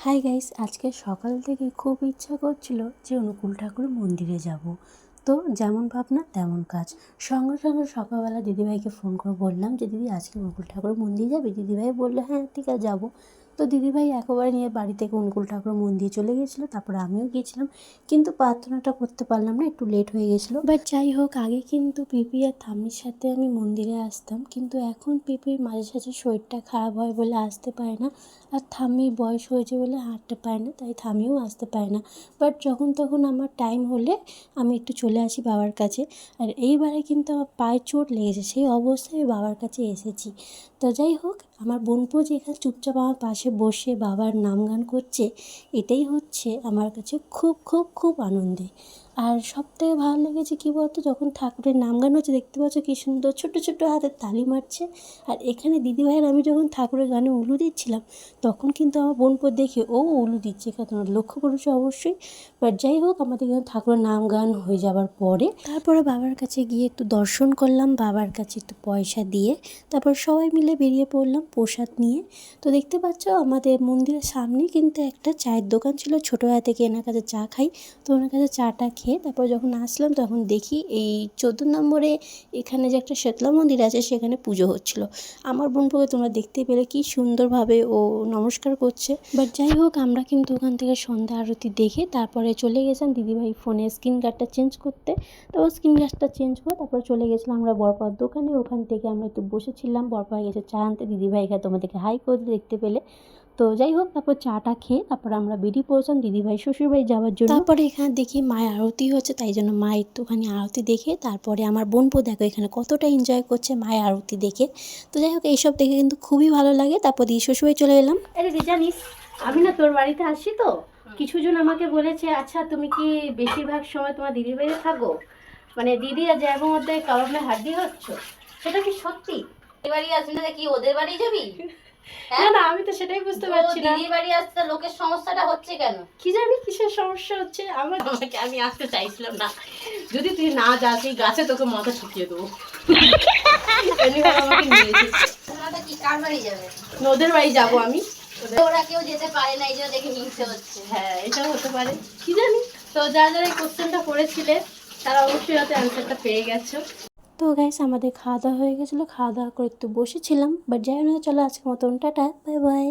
Hi guys, আজকে সকাল থেকে খুব ইচ্ছা করছিল যে অনুকূল ঠাকুর মন্দিরে যাব। তো যেমন ভাবনা তেমন কাজ। সঙ্গে সঙ্গে সকালবেলা দিদিভাইকে ফোন করে বললাম যে দিদি আজকে অনুকূল ঠাকুর মন্দিরে যাবে। দিদিভাই বললো হ্যাঁ ঠিক আছে যাবো। তো দিদিভাই একেবারে নিয়ে বাড়ি থেকে অনুকূল ঠাকুর মন্দিরে চলে গেছিলো, তারপরে আমিও গিয়েছিলাম, কিন্তু প্রার্থনাটা করতে পারলাম না, একটু লেট হয়ে গেছিলো। বাট যাই হোক, আগে কিন্তু পিপি আর ঠাম্মির সাথে আমি মন্দিরে আসতাম, কিন্তু এখন পিপির মাঝে সাঝে শরীরটা খারাপ হয় বলে আসতে পারে না, আর ঠাম্মির বয়স হয়েছে বলে হাঁটতে পারে না, তাই ঠাম্মিও আসতে পারে না। বাট যখন তখন আমার টাইম হলে আমি একটু চলে আসি বাবার কাছে। আর এইবারে কিন্তু আমার পায়ে চোট লেগেছে, সেই অবস্থায় আমি বাবার কাছে এসেছি। তো যাই হোক, আমার বোনপো যেখানে চুপচাপ আমার পাশে বসে বাবার নাম গান করছে, এটাই হচ্ছে আমার কাছে খুব খুব খুব আনন্দের। আর সবথেকে ভালো লেগেছে কী বলতো, যখন ঠাকুরের নাম গান হচ্ছে দেখতে পাচ্ছ কী সুন্দর ছোটো ছোটো হাতে তালি মারছে। আর এখানে দিদিভাইয়ের আমি যখন ঠাকুরের গানে উলু দিচ্ছিলাম, তখন কিন্তু আমার বোনপো দেখে ও উলু দিচ্ছে, তোমরা লক্ষ্য করেছো অবশ্যই। বাট যাই হোক, আমাদের এখানে ঠাকুরের নাম গান হয়ে যাওয়ার পরে তারপরে বাবার কাছে গিয়ে একটু দর্শন করলাম, বাবার কাছে একটু পয়সা দিয়ে তারপর সবাই মিলে বেরিয়ে পড়লাম প্রসাদ নিয়ে। তো দেখতে পাচ্ছ আমাদের মন্দিরের সামনে কিন্তু একটা চায়ের দোকান ছিল, ছোটোবেলা থেকে এনার কাছে চা খাই। তো ওনার কাছে চাটা খেয়ে তারপর যখন আসলাম তখন দেখি এই 14 নম্বরে এখানে যে একটা শীতলা মন্দির আছে সেখানে পুজো হচ্ছিলো। আমার বোনপোকে তোমরা দেখতে পেলে কি সুন্দরভাবে ও নমস্কার করছে। বাট যাই হোক, আমরা কিন্তু ওখান থেকে সন্ধ্যা আরতি দেখে তারপরে চলে গেছিলাম দিদিভাই ফোনে স্ক্রিন গার্ডটা চেঞ্জ করতে। তারপর স্ক্রিন গার্ডটা চেঞ্জ করে তারপর চলে গেছিলাম আমরা বরপার দোকানে। ওখান থেকে আমরা একটু বসেছিলাম, বরপা গেছে চা আনতে, দিদিভাই এখানে তোমাদেরকে হাই করে দেখতে পেলে। তো যাই হোক, তারপর চাটা খেয়ে তারপর আমরা বেরিয়ে পড়েছিলাম দিদিভাই শ্বশুরবাড়ি যাওয়ার জন্য। তারপরে এখানে দেখি মায়ের আরতি হচ্ছে, তাই জন্য মা একটুখানি আরতি দেখে তারপরে আমার বোনপো দেখো এখানে কতটা এনজয় করছে মায়ের আরতি দেখে। তো যাই হোক, এইসব দেখে কিন্তু খুবই ভালো লাগে। তারপর দিদি শ্বশুরবাড়ি চলে এলাম। আরে জানিস, আমি না তোর বাড়িতে আসি তো কিছুজন আমাকে বলেছে, আচ্ছা তুমি কি বেশিরভাগ সময় তোমার দিদির বাড়িতে থাকো, মানে দিদি আর জায়গার মধ্যে কাবাবে হাড্ডি হচ্ছ, সেটা কি সত্যি? বাড়ি আসবি না কি ওদের বাড়ি যাবি? না না, আমি তো সেটাই বুঝতে পারছি না। দিদির বাড়ি আসতে লোকের সমস্যাটা হচ্ছে কেন? কি জানি কিসের সমস্যা হচ্ছে। আমাকে আমি আসতে চাইছিলাম না, যদি তুই না যাস এই গাছে তোকে মাথা ঠুকিয়ে দেবো। আমাকে নিয়ে এসেছে। তোমরা কি কার বাড়ি যাবে? ওদের বাড়ি যাবো আমি। ওরা কেউ যেতে পারে না, এই জন্য দেখে হিংসে হচ্ছে। হ্যাঁ, এটাও হতে পারে, কি জানি। তো যারা যারা এই কোশ্চেনটা করেছিলে তারা অবশ্যই হয়তো অ্যান্সারটা পেয়ে গেছো। তো গাইস, আমাদের খাওয়া দাওয়া হয়ে গেছিলো, খাওয়া দাওয়া করে একটু বসেছিলাম। বাট যাই হোক, চলো আজকের মতন টাটা, বাই বাই।